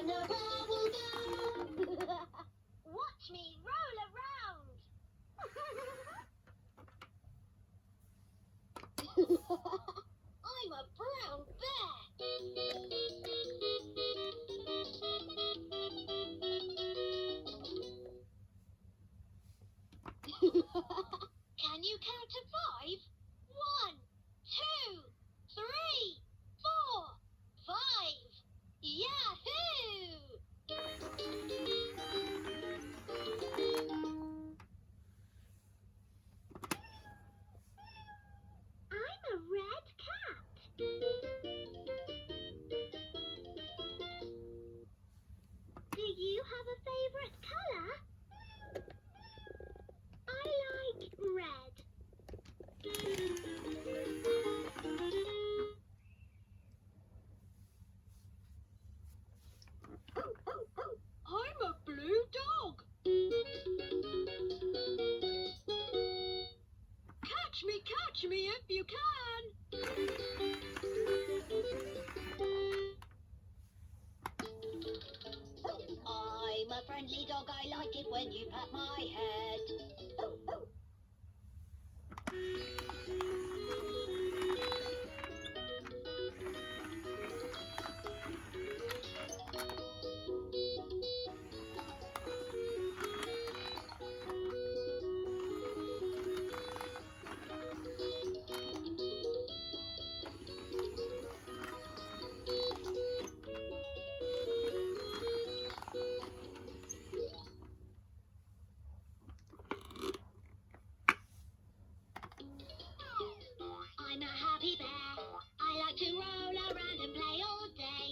and around we'll go. Watch me roll around. I'm a brown bear. Can you count to 5? 1, 2, 3, 4, 5. Yahoo! I'm a red cat. Do you have a favorite color? I like red. I'm a blue dog. Catch me if you can. I'm a friendly dog. I like it when you pat my head. I'm a happy bear. I like to roll around and play all day.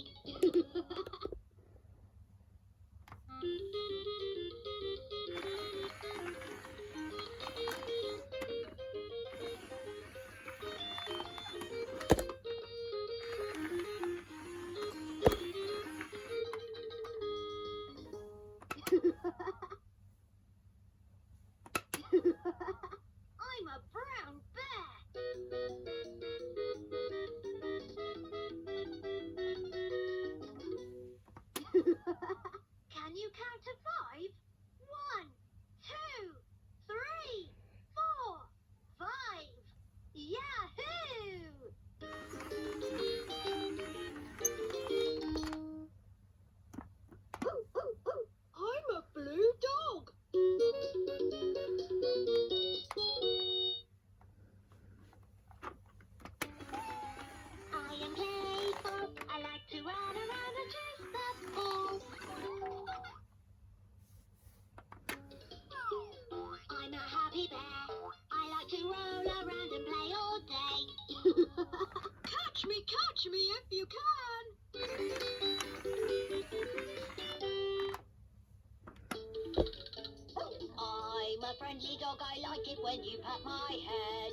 I'm a brown bear. Can you count to 5? 1, 2, 3, 4, 5. Yahoo! I'm a blue dog. I am playful. I like to run around and chase the ball. I'm a happy bear. I like to roll around and play all day. Catch me if you can. I'm a friendly dog. I like it when you pat my head.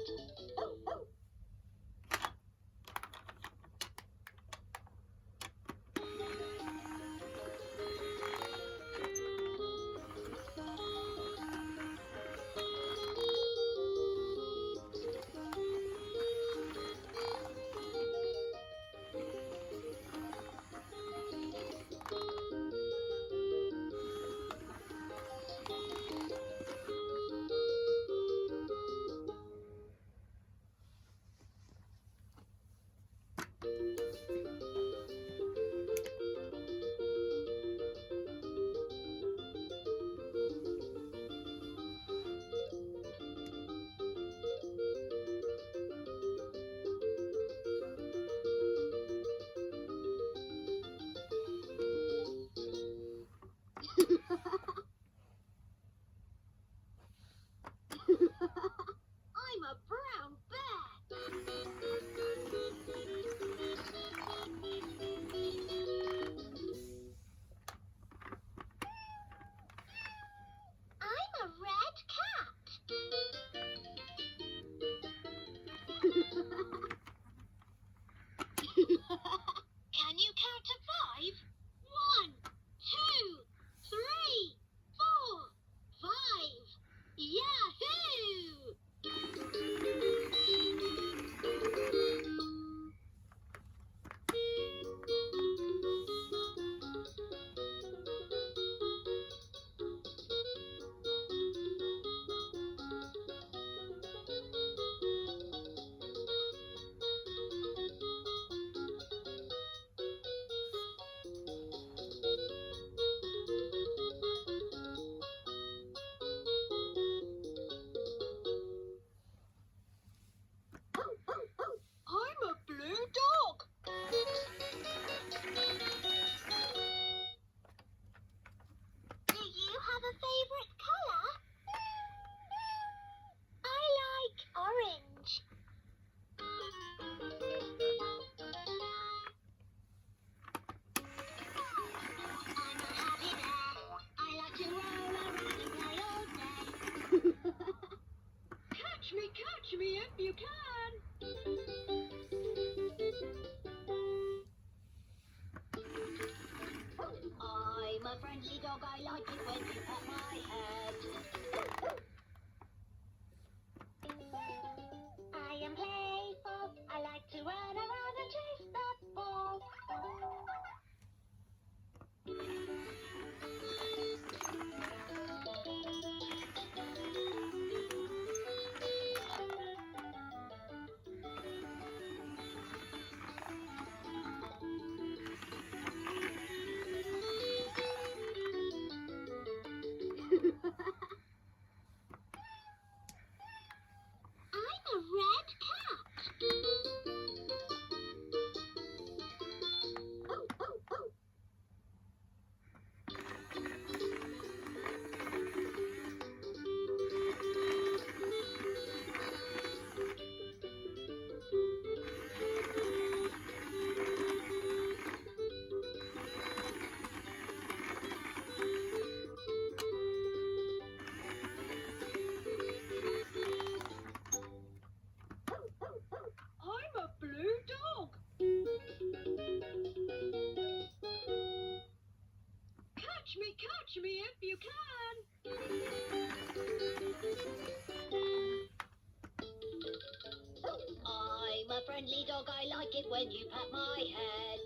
when you pat my head.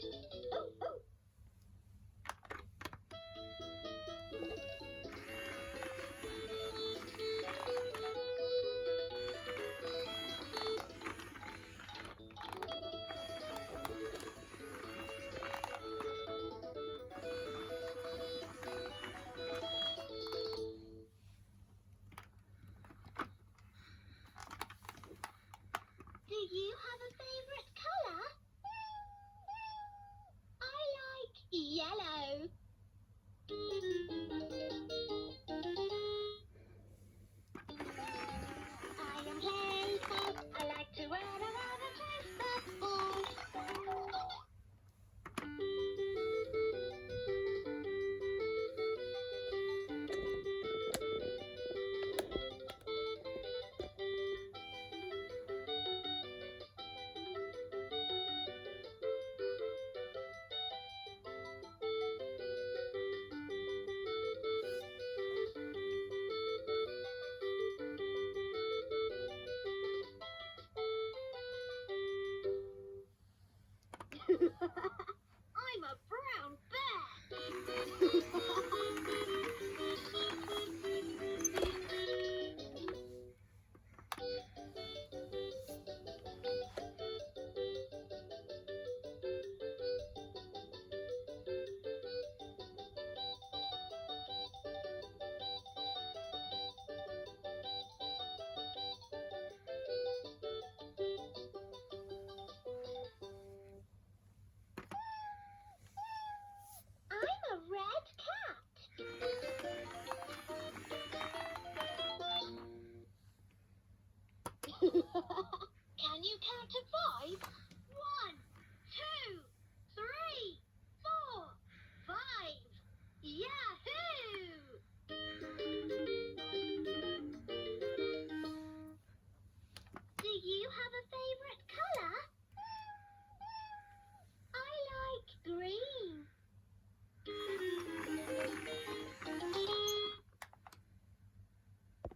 Oh, oh. Do you have a favourite colour? I like yellow. I am playful. I like to run around and chase the ball. I'm a brown bear. I'm a red cat. Can you count to 5?